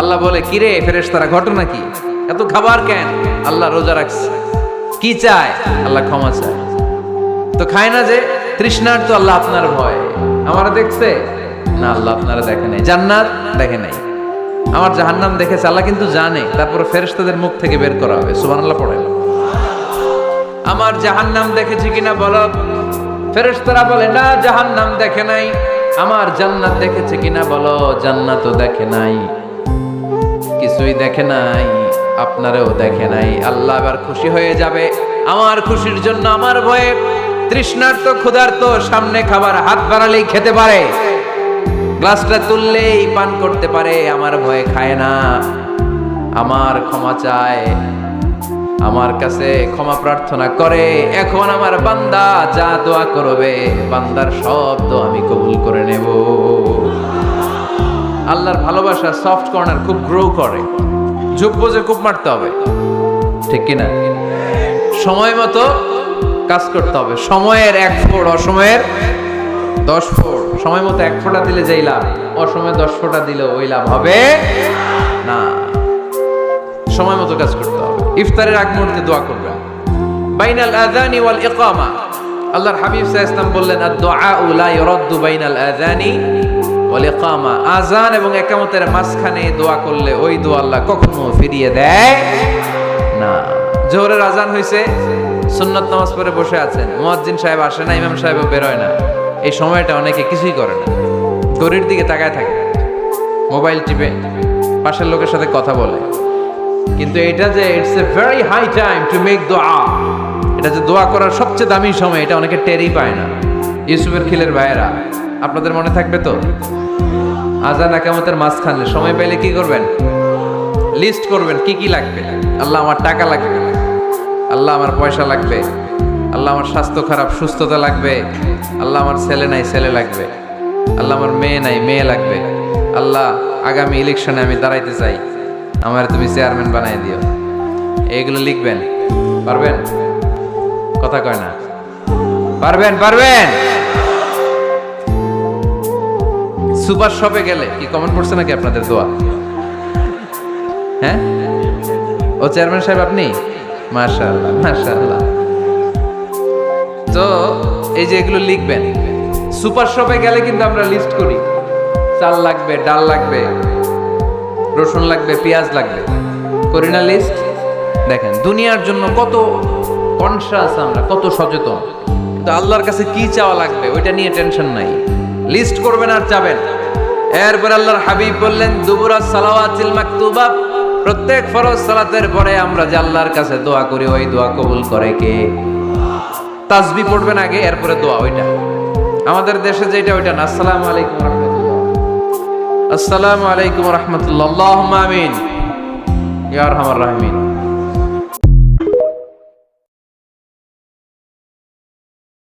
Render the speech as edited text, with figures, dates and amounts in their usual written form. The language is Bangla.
আল্লাহ বলে, কিরে ফেরেশতারা, ঘটনা কি? এত খাবার কেন? আল্লাহ রোজা রাখছে। কি চায়? আল্লাহ ক্ষমা চায়। তো খায় না যে তৃষ্ণার, তো আল্লাহ আপনার ভয়। আমারা দেখছে না, আল্লাহ আপনারা দেখে নাই। জান্নাত দেখে নাই, আমার জাহান্নাম দেখেছে। আল্লাহ কিন্তু জানে, তারপরে ফেরেশতাদের মুখ থেকে বের করা হবে। সুবহানাল্লাহ পড়েন। আমার জাহান্নাম দেখেছি কিনা বলো। ফেরেশতারা বলে, না জাহান্নাম দেখে নাই। আমার জান্নাত দেখেছে কিনা বলো। জান্নাতও দেখে নাই, কিছুই দেখে নাই, আপনারেও দেখে নাই। আল্লাহ এবার খুশি হয়ে যাবে। আমার খুশির জন্য আমার ভয়ে তৃষ্ণার্ত ক্ষুধার্ত সামনে খাবার হাত বাড়ালেই খেতে পারে, গ্লাসটা তুললেই পান করতে পারে, আমার ভয়ে খায় না। আমার ক্ষমা চায়, আমার কাছে ক্ষমা প্রার্থনা করে। এখন আমার বান্দা যা দোয়া করবে, বান্দার সব দোয়া আমি কবুল করে নেব। আল্লাহর ভালোবাসা সফট কর্নার খুব গ্রো করে। ঝুঁক বুঝে খুব মারতে হবে, ঠিক কিনা? সময় মতো কাজ করতে হবে। সময়ের 1 ফোঁটা, অসময়ের 10 ফোঁটা। সময় মতো 1 ফোঁটা দিলে যেই লাভ, অসময়ে 10 ফোঁটা দিলে ওই লাভ হবে না। সময় মতো কাজ করতে হবে। ইফতারের আগ মুহূর্তে দোয়া করবেন। বাইনাল আযানি ওয়াল ইকামা, আল্লাহর হাবিব সাল্লাল্লাহু আলাইহি ওয়াসাল্লাম বললেন, আদ-দুআউ লা ইউরাদ্দু বাইনাল আযানি ওয়াল ইকামা। আযান এবং ইকামতের মাঝখানে দোয়া করলে ওই দোয়া আল্লাহ কখনো ফিরিয়ে দেয় না। জোহরের আযান হইছে, সুন্নাত নামাজ পড়ে বসে আছেন, মুয়াজ্জিন সাহেব আসে না, ইমাম সাহেবও বের হয় না। এই সময়টা অনেকে কিছুই করে না, ঘড়ির দিকে তাকায় থাকে, মোবাইল টিপে, পাশের লোকের সাথে কথা বলে। কিন্তু এটা যে it's a very high time to make দোয়া, এটা যে দোয়া করার সবচেয়ে দামি সময়, এটা অনেকে টেরই পায় না। ইউসুফের খিলের ভাইয়েরা, আপনাদের মনে থাকবে তো, আযান ইকামতের মাঝখানে সময় পেলে কি করবেন? লিস্ট করবেন কি কি লাগবে। আল্লাহ আমার টাকা লাগবে, আল্লাহ আমার পয়সা লাগবে, আল্লাহ আমার স্বাস্থ্য খারাপ সুস্থতা লাগবে, আল্লাহ আমার ছেলে নাই ছেলে লাগবে, আল্লাহ আমার মেয়ে নাই মেয়ে লাগবে, আল্লাহ আগামী ইলেকশনে আমি দাঁড়াইতে চাই, আমার তুমি চেয়ারম্যান বানাই দিও। এইগুলো লিখবেন। পারবেন? কথা কয় না। পারবেন? পারবেন? সুপার শপে গেলে কি কমেন্ট পড়ছে নাকি আপনাদের দোয়া? হ্যাঁ, ও চেয়ারম্যান সাহেব আপনি? মাশাআল্লাহ মাশাআল্লাহ। তো এই যে এগুলো লিখবেন। সুপার শপে গেলে কিন্তু আমরা লিস্ট করি, চাল লাগবে, ডাল লাগবে, রসুন লাগবে, পেঁয়াজ লাগবে, করি না লিস্ট? দেখেন দুনিয়ার জন্য কত কনশাস আমরা, কত সচেতন। কিন্তু আল্লাহর কাছে কি চাওয়া লাগবে ওইটা নিয়ে টেনশন নাই। লিস্ট করবেন আর চাবেন। এরপর আল্লাহর হাবিব বললেন, দুবুরা সালাওয়াতিল মাকতুবা, প্রত্যেক ফরজ সালাতের পরে আমরা যে আল্লাহর কাছে দোয়া করি, ওই দোয়া কবুল করে কে? তাসবিহ পড়বেন আগে, এরপরে দোয়া। ওইটা আমাদের দেশে যেটা, ওইটা না। আসসালামু আলাইকুম রাহমাতুল্লাহ, আসসালামু আলাইকুম রাহমাতুল্লাহ, আল্লাহুম্মা আমিন ইয়া আরহামার রাহিমিন।